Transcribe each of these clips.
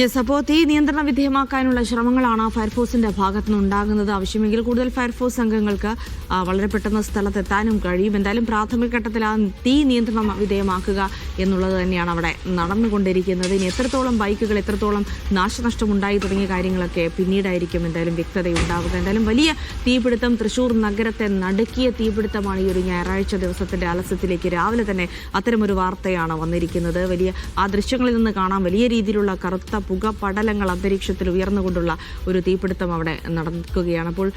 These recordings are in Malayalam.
യെസ്, അപ്പോൾ തീ നിയന്ത്രണ വിധേയമാക്കാനുള്ള ശ്രമങ്ങളാണ് ഫയർഫോഴ്സിന്റെ ഭാഗത്തു നിന്നുണ്ടാകുന്നത്. ആവശ്യമെങ്കിൽ കൂടുതൽ ഫയർഫോഴ്സ് അംഗങ്ങൾക്ക് വളരെ പെട്ടെന്ന് സ്ഥലത്തെത്താനും കഴിയും. എന്തായാലും പ്രാഥമിക ഘട്ടത്തിൽ ആ തീ നിയന്ത്രണം വിധേയമാക്കുക എന്നുള്ളത് തന്നെയാണ് അവിടെ നടന്നുകൊണ്ടിരിക്കുന്നത്. ഇനി എത്രത്തോളം ബൈക്കുകൾ, എത്രത്തോളം നാശനഷ്ടം ഉണ്ടായി തുടങ്ങിയ കാര്യങ്ങളൊക്കെ പിന്നീടായിരിക്കും എന്തായാലും വ്യക്തതയുണ്ടാവുക. എന്തായാലും വലിയ തീപിടുത്തം, തൃശൂർ നഗരത്തെ നടുക്കിയ തീപിടുത്തമാണ് ഈ ഒരു ഞായറാഴ്ച ദിവസത്തിന്റെ ആലസ്യത്തിലേക്ക് രാവിലെ തന്നെ അത്തരമൊരു വാർത്തയാണ് വന്നിരിക്കുന്നത്. വലിയ ആ ദൃശ്യങ്ങളിൽ നിന്ന് കാണാം, വലിയ രീതിയിലുള്ള കറുത്ത പുക പടലങ്ങൾ അന്തരീക്ഷത്തിൽ ഉയർന്നുകൊണ്ടുള്ള ഒരു തീപിടുത്തം അവിടെ നടക്കുകയാണ്. അപ്പോൾ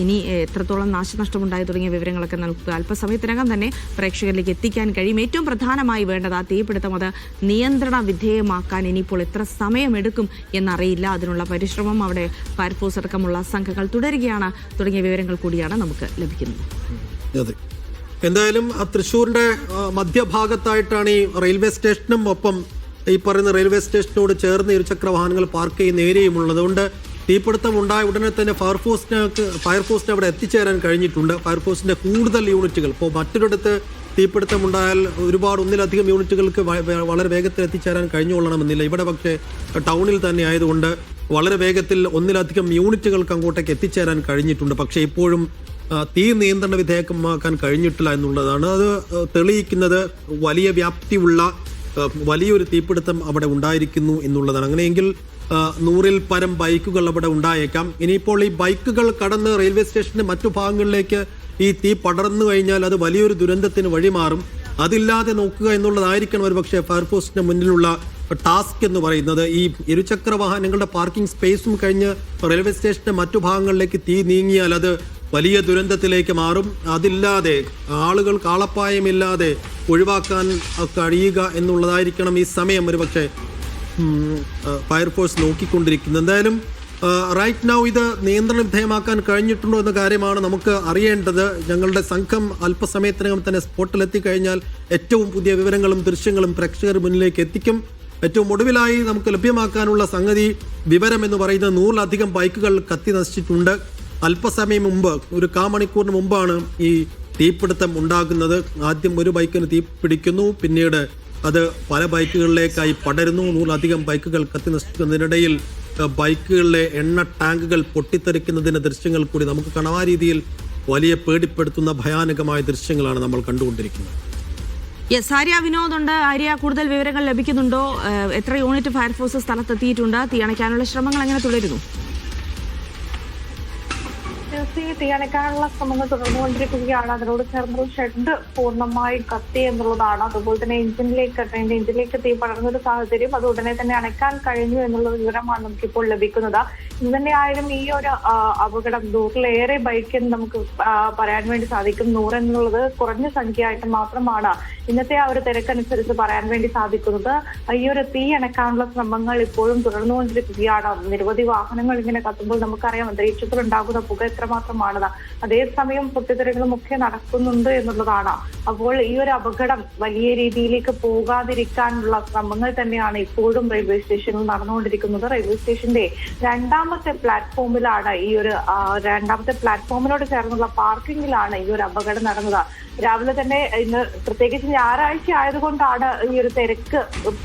ഇനി എത്രത്തോളം നാശനഷ്ടമുണ്ടായി തുടങ്ങിയ വിവരങ്ങളൊക്കെ നമുക്ക് അല്പസമയത്തിനകം തന്നെ പ്രേക്ഷകരിലേക്ക് എത്തിക്കാൻ കഴിയും. ഏറ്റവും പ്രധാനമായി വേണ്ടത് ആ തീപിടുത്തം അത് നിയന്ത്രണ വിധേയമാക്കാൻ ഇനിയിപ്പോൾ എത്ര സമയമെടുക്കും എന്നറിയില്ല. അതിനുള്ള പരിശ്രമം അവിടെ ഫയർഫോഴ്സ് അടക്കമുള്ള സംഘങ്ങൾ തുടരുകയാണ് തുടങ്ങിയ വിവരങ്ങൾ കൂടിയാണ് നമുക്ക് ലഭിക്കുന്നത്. എന്തായാലും തൃശ്ശൂരിന്റെ മധ്യഭാഗത്തായിട്ടാണ് ഈ റെയിൽവേ സ്റ്റേഷനും ഒപ്പം ഈ പറയുന്ന റെയിൽവേ സ്റ്റേഷനോട് ചേർന്ന് ഇരുചക്ര വാഹനങ്ങൾ പാർക്ക് ചെയ്യുന്ന ഏരിയയുമുള്ളത്. അതുകൊണ്ട് തീപിടുത്തം ഉണ്ടായ ഉടനെ തന്നെ ഫയർഫോഴ്സിന് അവിടെ എത്തിച്ചേരാൻ കഴിഞ്ഞിട്ടുണ്ട്. ഫയർഫോഴ്സിന്റെ കൂടുതൽ യൂണിറ്റുകൾ, ഇപ്പോൾ മറ്റൊരിടത്ത് തീപിടുത്തം ഉണ്ടായാൽ ഒന്നിലധികം യൂണിറ്റുകൾക്ക് വളരെ വേഗത്തിൽ എത്തിച്ചേരാൻ കഴിഞ്ഞുകൊള്ളണമെന്നില്ല. ഇവിടെ പക്ഷേ ടൗണിൽ തന്നെ ആയതുകൊണ്ട് വളരെ വേഗത്തിൽ ഒന്നിലധികം യൂണിറ്റുകൾക്ക് അങ്ങോട്ടേക്ക് എത്തിച്ചേരാൻ കഴിഞ്ഞിട്ടുണ്ട്. പക്ഷേ ഇപ്പോഴും തീ നിയന്ത്രണ വിധേയമാക്കാൻ കഴിഞ്ഞിട്ടില്ല എന്നുള്ളതാണ്. അത് തെളിയിക്കുന്നത് വലിയ വ്യാപ്തിയുള്ള വലിയൊരു തീപിടുത്തം അവിടെ ഉണ്ടായിരിക്കുന്നു എന്നുള്ളതാണ്. അങ്ങനെയെങ്കിൽ 100-ൽ പരം ബൈക്കുകൾ അവിടെ ഉണ്ടായേക്കാം. ഇനിയിപ്പോൾ ഈ ബൈക്കുകൾ കടന്ന് റെയിൽവേ സ്റ്റേഷന്റെ മറ്റു ഭാഗങ്ങളിലേക്ക് ഈ തീ പടർന്നു കഴിഞ്ഞാൽ അത് വലിയൊരു ദുരന്തത്തിന് വഴിമാറും. അതില്ലാതെ നോക്കുക എന്നുള്ളതായിരിക്കണം ഒരുപക്ഷെ ഫയർഫോഴ്സിന്റെ മുന്നിലുള്ള ടാസ്ക് എന്ന് പറയുന്നത്. ഈ ഇരുചക്ര വാഹനങ്ങളുടെ പാർക്കിംഗ് സ്പേസും കഴിഞ്ഞ് റെയിൽവേ സ്റ്റേഷന്റെ മറ്റു ഭാഗങ്ങളിലേക്ക് തീ നീങ്ങിയാൽ അത് വലിയ ദുരന്തത്തിലേക്ക് മാറും. അതില്ലാതെ ആളുകൾ കാളപ്പായമില്ലാതെ ഒഴിവാക്കാൻ കഴിയുക എന്നുള്ളതായിരിക്കണം ഈ സമയം ഒരുപക്ഷെ ഫയർഫോഴ്സ് നോക്കിക്കൊണ്ടിരിക്കുന്നത്. എന്തായാലും റൈറ്റ് നൗ ഇത് നിയന്ത്രണ വിധേയമാക്കാൻ കഴിഞ്ഞിട്ടുണ്ടോ എന്ന കാര്യമാണ് നമുക്ക് അറിയേണ്ടത്. ഞങ്ങളുടെ സംഘം അല്പസമയത്തിനകം തന്നെ സ്പോട്ടിലെത്തിക്കഴിഞ്ഞാൽ ഏറ്റവും പുതിയ വിവരങ്ങളും ദൃശ്യങ്ങളും പ്രേക്ഷകർ മുന്നിലേക്ക് എത്തിക്കും. ഏറ്റവും ഒടുവിലായി നമുക്ക് ലഭ്യമാക്കാനുള്ള വിവരം എന്ന് പറയുന്നത് 100-ലധികം ബൈക്കുകൾ കത്തി നശിച്ചിട്ടുണ്ട്. അല്പസമയം മുമ്പ്, ഒരു കാമണിക്കൂറിന് മുമ്പാണ് ഈ തീപിടുത്തം ഉണ്ടാകുന്നത്. ആദ്യം ഒരു ബൈക്കിന് തീ പിടിക്കുന്നു, പിന്നീട് അത് പല ബൈക്കുകളിലേക്കായി പടരുന്നു. 100-ലധികം ബൈക്കുകൾ കത്തി നശിക്കുന്നതിനിടയിൽ ബൈക്കുകളിലെ എണ്ണ ടാങ്കുകൾ പൊട്ടിത്തെറിക്കുന്നതിന്റെ ദൃശ്യങ്ങൾ കൂടി നമുക്ക് കാണാം. ആ രീതിയിൽ വലിയ പേടിപ്പെടുത്തുന്ന ഭയാനകമായ ദൃശ്യങ്ങളാണ് നമ്മൾ കണ്ടുകൊണ്ടിരിക്കുന്നത്. യെസ്, ആര്യ വിനോദ് ഉണ്ട്. ആര്യ, കൂടുതൽ വിവരങ്ങൾ ലഭിക്കുന്നുണ്ടോ? എത്ര യൂണിറ്റ് ഫയർഫോഴ്സ് സ്ഥലത്തെത്തിയിട്ടുണ്ട്? തീ അണയ്ക്കാനുള്ള ശ്രമങ്ങൾ എങ്ങനെ തുടരുന്നു? തീയണയ്ക്കാനുള്ള ശ്രമങ്ങൾ തുടർന്നുകൊണ്ടിരിക്കുകയാണ്. അതിനോട് ചേർന്നൊരു ഷെഡ് പൂർണ്ണമായും കത്തി എന്നുള്ളതാണ്. അതുപോലെ തന്നെ എഞ്ചിനിലേക്ക് തീ പടർന്നൊരു സാഹചര്യം, അത് ഉടനെ തന്നെ അണയ്ക്കാൻ കഴിഞ്ഞു എന്നുള്ള വിവരമാണ് നമുക്കിപ്പോൾ ലഭിക്കുന്നത്. ഇത് തന്നെയായാലും ഈ ഒരു അപകടം 100-ലേറെ ബൈക്കിന് നമുക്ക് പറയാൻ വേണ്ടി സാധിക്കും. 100 എന്നുള്ളത് കുറഞ്ഞ സംഖ്യയായിട്ട് മാത്രമാണ് ഇന്നത്തെ ആ ഒരു തിരക്കനുസരിച്ച് പറയാൻ വേണ്ടി സാധിക്കുന്നത്. ഈ ഒരു തീ അണയ്ക്കാനുള്ള ശ്രമങ്ങൾ ഇപ്പോഴും തുടർന്നുകൊണ്ടിരിക്കുകയാണ്. നിരവധി വാഹനങ്ങൾ ഇങ്ങനെ കത്തുമ്പോൾ നമുക്കറിയാം അന്തരീക്ഷത്തിൽ ഉണ്ടാകുന്ന പുക എത്രമാത്രമാണെന്ന്. അതേസമയം പൊട്ടിത്തെറികളും ഒക്കെ നടക്കുന്നുണ്ട് എന്നുള്ളതാണ്. അപ്പോൾ ഈ ഒരു അപകടം വലിയ രീതിയിലേക്ക് പോകാതിരിക്കാനുള്ള ശ്രമങ്ങൾ തന്നെയാണ് ഇപ്പോഴും റെയിൽവേ സ്റ്റേഷനിൽ നടന്നുകൊണ്ടിരിക്കുന്നത്. റെയിൽവേ സ്റ്റേഷന്റെ രണ്ടാമത്തെ പ്ലാറ്റ്ഫോമിനോട് ചേർന്നുള്ള പാർക്കിങ്ങിലാണ് ഈ ഒരു അപകടം നടന്നത്. രാവിലെ തന്നെ ഇന്ന് പ്രത്യേകിച്ച് ഞായറാഴ്ച ആയതുകൊണ്ടാണ് ഈ ഒരു തിരക്ക്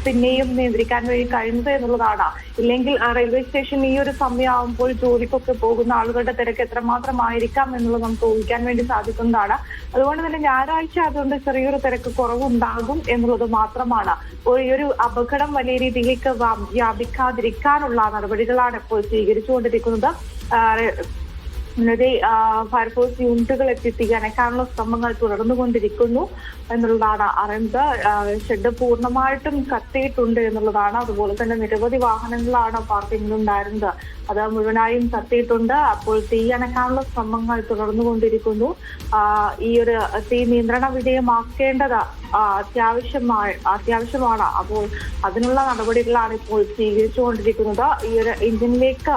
പിന്നെയും നിയന്ത്രിക്കാൻ വേണ്ടി കഴിയുന്നത് എന്നുള്ളതാണ്. ഇല്ലെങ്കിൽ റെയിൽവേ സ്റ്റേഷൻ ഈ ഒരു സമയമാകുമ്പോൾ ജോലിക്കൊക്കെ പോകുന്ന ആളുകളുടെ തിരക്ക് എത്രമാത്രമായിരിക്കാം എന്നുള്ളത് നമുക്ക് ഊഹിക്കാൻ വേണ്ടി സാധിക്കുന്നതാണ്. അതുകൊണ്ട് തന്നെ ഞായറാഴ്ച ആയതുകൊണ്ട് ചെറിയൊരു തിരക്ക് കുറവുണ്ടാകും എന്നുള്ളത് മാത്രമാണ്. ഈ ഒരു അപകടം വലിയ രീതിയിലേക്ക് വ്യാപിക്കാതിരിക്കാനുള്ള നടപടികളാണ് ഇപ്പോൾ സ്വീകരിച്ചുകൊണ്ടിരിക്കുന്നത്. ഫയർഫോഴ്സ് യൂണിറ്റുകൾ എത്തി അണയ്ക്കാനുള്ള ശ്രമങ്ങൾ തുടർന്നുകൊണ്ടിരിക്കുന്നു എന്നുള്ളതാണ് അറിയുന്നത്. ഷെഡ് പൂർണ്ണമായിട്ടും കത്തിയിട്ടുണ്ട് എന്നുള്ളതാണ്. അതുപോലെ തന്നെ നിരവധി വാഹനങ്ങളാണ് പാർക്കിങ്ങിലുണ്ടായിരുന്നത്, അത് മുഴുവനായും കത്തിയിട്ടുണ്ട്. അപ്പോൾ തീ അണയ്ക്കാനുള്ള ശ്രമങ്ങൾ തുടർന്നുകൊണ്ടിരിക്കുന്നു. ഈ ഒരു തീ നിയന്ത്രണ വിധേയമാക്കേണ്ടത് അത്യാവശ്യമാണ്. അപ്പോൾ അതിനുള്ള നടപടികളാണ് ഇപ്പോൾ സ്വീകരിച്ചുകൊണ്ടിരിക്കുന്നത്. ഈ ഒരു എഞ്ചിനിലേക്ക്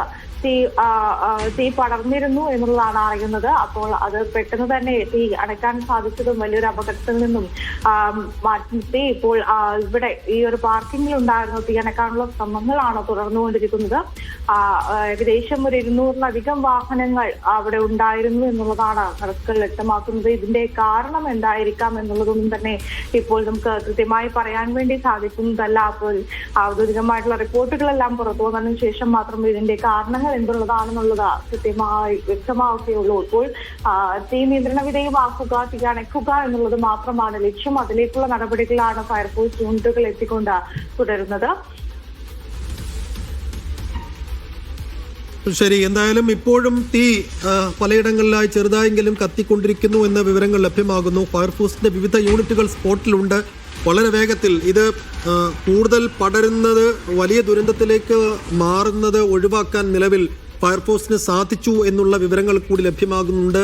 തീ പടർന്നിരുന്നു എന്നുള്ളതാണ് അറിയുന്നത്. അപ്പോൾ അത് പെട്ടെന്ന് തന്നെ തീ അണയ്ക്കാൻ സാധിച്ചതും വലിയൊരു അപകടത്തിൽ നിന്നും മാറ്റി ഇപ്പോൾ ഇവിടെ ഈ ഒരു പാർക്കിങ്ങിൽ ഉണ്ടായിരുന്ന തീ അണയ്ക്കാനുള്ള ശ്രമങ്ങളാണ് തുടർന്നുകൊണ്ടിരിക്കുന്നത്. ഏകദേശം ഒരു 200-ലധികം വാഹനങ്ങൾ അവിടെ ഉണ്ടായിരുന്നു എന്നുള്ളതാണ് കണക്കുകൾ വ്യക്തമാക്കുന്നത്. ഇതിന്റെ കാരണം എന്തായിരിക്കാം എന്നുള്ളതൊന്നും തന്നെ ഇപ്പോൾ നമുക്ക് കൃത്യമായി പറയാൻ വേണ്ടി സാധിക്കുന്നതല്ല. അപ്പോൾ ഔദ്യോഗികമായിട്ടുള്ള റിപ്പോർട്ടുകളെല്ലാം പുറത്തു വന്നതിന് ശേഷം മാത്രം ഇതിന്റെ കാരണങ്ങൾ എന്തുള്ളതാണെന്നുള്ളത് കൃത്യമായി വ്യക്തമാവുകയുള്ളൂ. ഇപ്പോൾ തീ നിയന്ത്രണ വിധേയമാക്കുക, തീ അണയ്ക്കുക എന്നുള്ളത് മാത്രമാണ് ലക്ഷ്യം. അതിലേക്കുള്ള നടപടികളാണ് ഫയർഫോഴ്സ് യൂണിറ്റുകൾ എത്തിക്കൊണ്ട് തുടരുന്നത്. ശരി, എന്തായാലും ഇപ്പോഴും തീ പലയിടങ്ങളിലായി ചെറുതായെങ്കിലും കത്തിക്കൊണ്ടിരിക്കുന്നു എന്ന വിവരങ്ങൾ ലഭ്യമാകുന്നു. ഫയർഫോഴ്സിന്റെ വിവിധ യൂണിറ്റുകൾ സ്പോട്ടിലുണ്ട്. വളരെ വേഗത്തിൽ ഇത് കൂടുതൽ പടരുന്നത്, വലിയ ദുരന്തത്തിലേക്ക് മാറുന്നത് ഒഴിവാക്കാൻ നിലവിൽ ഫയർഫോഴ്സിന് സാധിച്ചു എന്നുള്ള വിവരങ്ങൾ കൂടി ലഭ്യമാകുന്നുണ്ട്.